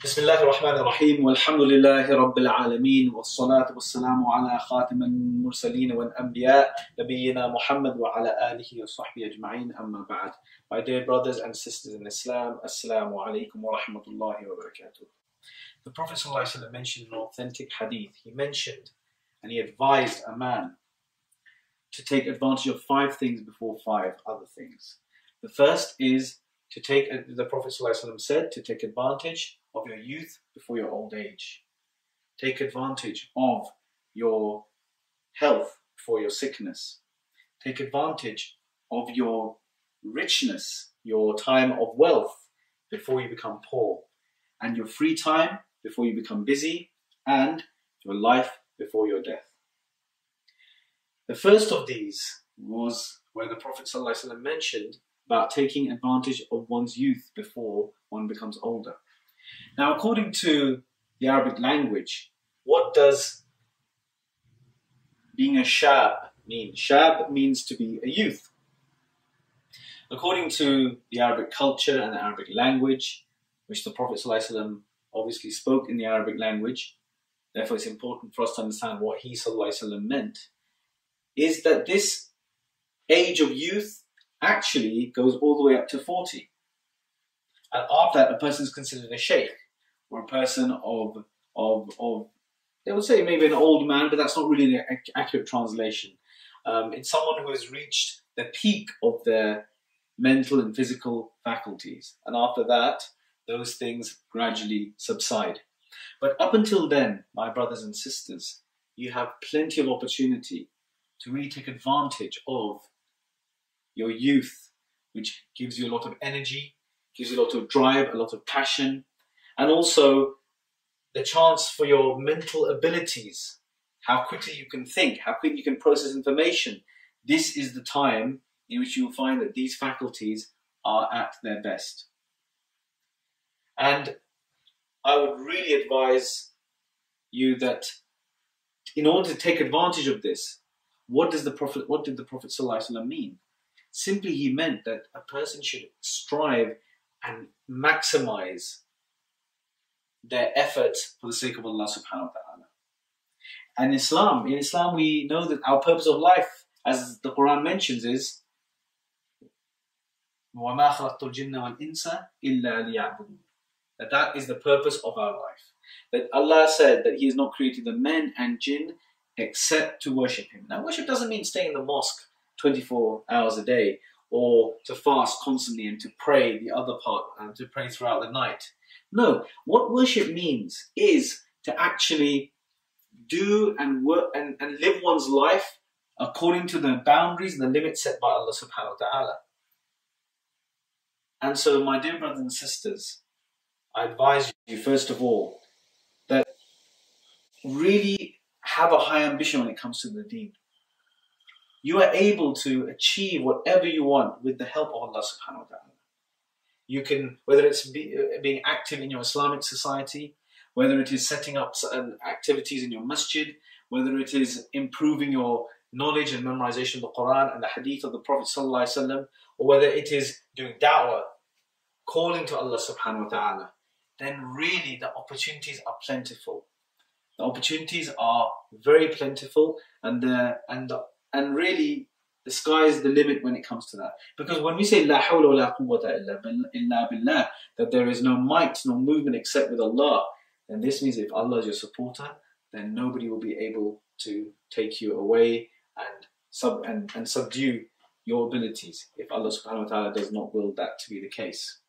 بسم الله الرحمن الرحيم والحمد لله رب العالمين والصلاة والسلام على خاتم المرسلين والأنبياء نبينا محمد وعلى آله وصحبه أجمعين أما بعد. My dear brothers and sisters in Islam, Assalamu alaikum wa rahmatullahi wa barakatuh. The Prophet ﷺ mentioned in an authentic hadith, he mentioned and he advised a man to take advantage of 5 things before 5 other things. The first is to take, the Prophet ﷺ said, to take advantage of your youth before your old age. Take advantage of your health before your sickness. Take advantage of your richness, your time of wealth before you become poor, and your free time before you become busy, and your life before your death. The first of these was where the Prophet ﷺ mentioned about taking advantage of one's youth before one becomes older. Now, according to the Arabic language, what does being a shab mean? Shab means to be a youth. According to the Arabic culture and the Arabic language, which the Prophet ﷺ obviously spoke in the Arabic language, therefore it's important for us to understand what he ﷺ meant, is that this age of youth actually goes all the way up to 40. And after that, a person is considered a sheikh, or a person of they would say maybe an old man, but that's not really an accurate translation. It's someone who has reached the peak of their mental and physical faculties. And after that, those things gradually subside. But up until then, my brothers and sisters, you have plenty of opportunity to really take advantage of your youth, which gives you a lot of energy, gives you a lot of drive, a lot of passion, and also the chance for your mental abilities, how quickly you can think, how quickly you can process information. This is the time in which you will find that these faculties are at their best. And I would really advise you that in order to take advantage of this, what did the Prophet ﷺ mean? Simply, he meant that a person should strive and maximize their efforts for the sake of Allah subhanahu wa ta'ala. And in Islam we know that our purpose of life, as the Quran mentions, is وَمَا خَلَقْتُ الْجِنَّ وَالْإِنسَ إِلَّا لِيَعْبُدُونَ. That is the purpose of our life. That Allah said that He has not created the men and jinn except to worship Him. Now, worship doesn't mean staying in the mosque 24 hours a day, or to fast constantly and to pray the other part and to pray throughout the night. No, what worship means is to actually do and work and live one's life according to the boundaries and the limits set by Allah subhanahu wa ta'ala. And so, my dear brothers and sisters, I advise you first of all that really have a high ambition when it comes to the deen. You are able to achieve whatever you want with the help of Allah subhanahu wa ta'ala. You can, whether it's being active in your Islamic society, whether it is setting up certain activities in your masjid, whether it is improving your knowledge and memorization of the Quran and the hadith of the Prophet sallallahu alaihi wasallam, or whether it is doing da'wah, calling to Allah subhanahu wa ta'ala, then really the opportunities are plentiful. The opportunities are very plentiful, and really, the sky is the limit when it comes to that. Because when we say La hawla wa la quwwata illa billah, that there is no might, no movement except with Allah, then this means if Allah is your supporter, then nobody will be able to take you away and subdue your abilities, if Allah subhanahu wa ta'ala does not will that to be the case.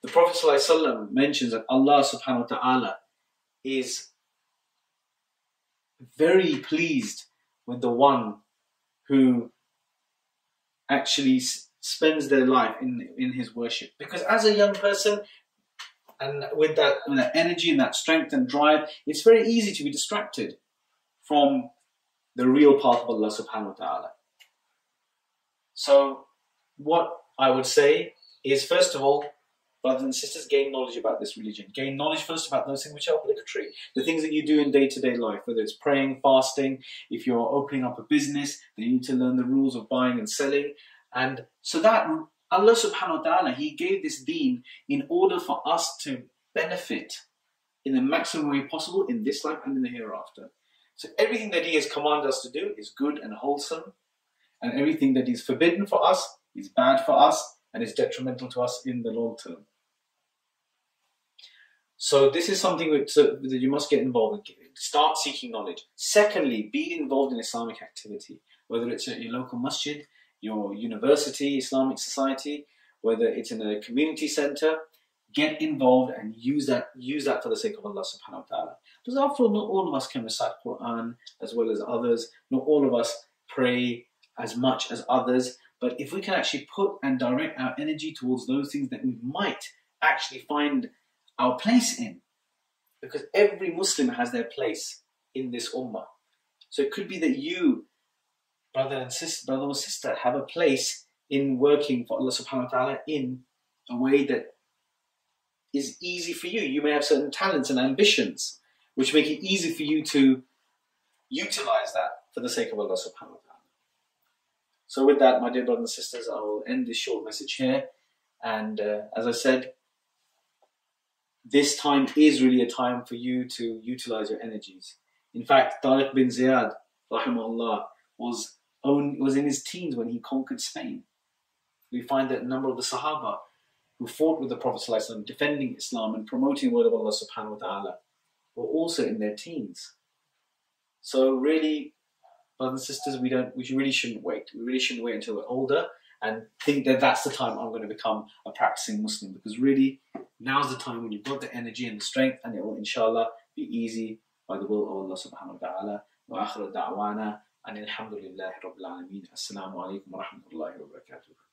The Prophet ﷺ mentions that Allah subhanahu wa ta'ala is very pleased with the one who actually spends their life in his worship. Because as a young person, and with that energy and that strength and drive, it's very easy to be distracted from the real path of Allah subhanahu wa ta'ala. So what I would say is, first of all, brothers and sisters, gain knowledge about this religion. Gain knowledge first about those things which are obligatory. The things that you do in day-to-day life, whether it's praying, fasting, if you're opening up a business, then you need to learn the rules of buying and selling. And so that Allah subhanahu wa ta'ala, He gave this deen in order for us to benefit in the maximum way possible in this life and in the hereafter. So everything that He has commanded us to do is good and wholesome, and everything that is forbidden for us is bad for us and is detrimental to us in the long term. So this is something that you must get involved in. Start seeking knowledge. Secondly, be involved in Islamic activity, whether it's at your local masjid, your university, Islamic society, whether it's in a community center. Get involved and use that for the sake of Allah subhanahu wa ta'ala. Because after all, not all of us can recite Quran as well as others. Not all of us pray as much as others. But if we can actually put and direct our energy towards those things that we might actually find our place in. Because every Muslim has their place in this ummah. So it could be that you, brother or sister, have a place in working for Allah subhanahu wa ta'ala in a way that is easy for you. You may have certain talents and ambitions which make it easy for you to utilize that for the sake of Allah subhanahu wa ta'ala. So with that, my dear brothers and sisters, I will end this short message here. And as I said, this time is really a time for you to utilize your energies. In fact, Tariq bin Ziyad, rahimahullah, was in his teens when he conquered Spain. We find that a number of the Sahaba who fought with the Prophet ﷺ, defending Islam and promoting the word of Allah subhanahu wa ta'ala, were also in their teens. So really, brothers and sisters, we really shouldn't wait. We really shouldn't wait until we're older and think that that's the time I'm going to become a practicing Muslim. Because really, now's the time when you've got the energy and the strength, and it will inshallah be easy by the will of Allah subhanahu wa ta'ala. Wa akhiru da'wana and alhamdulillahi rabbil alameen. Assalamu alaikum wa rahmatullahi wa barakatuh.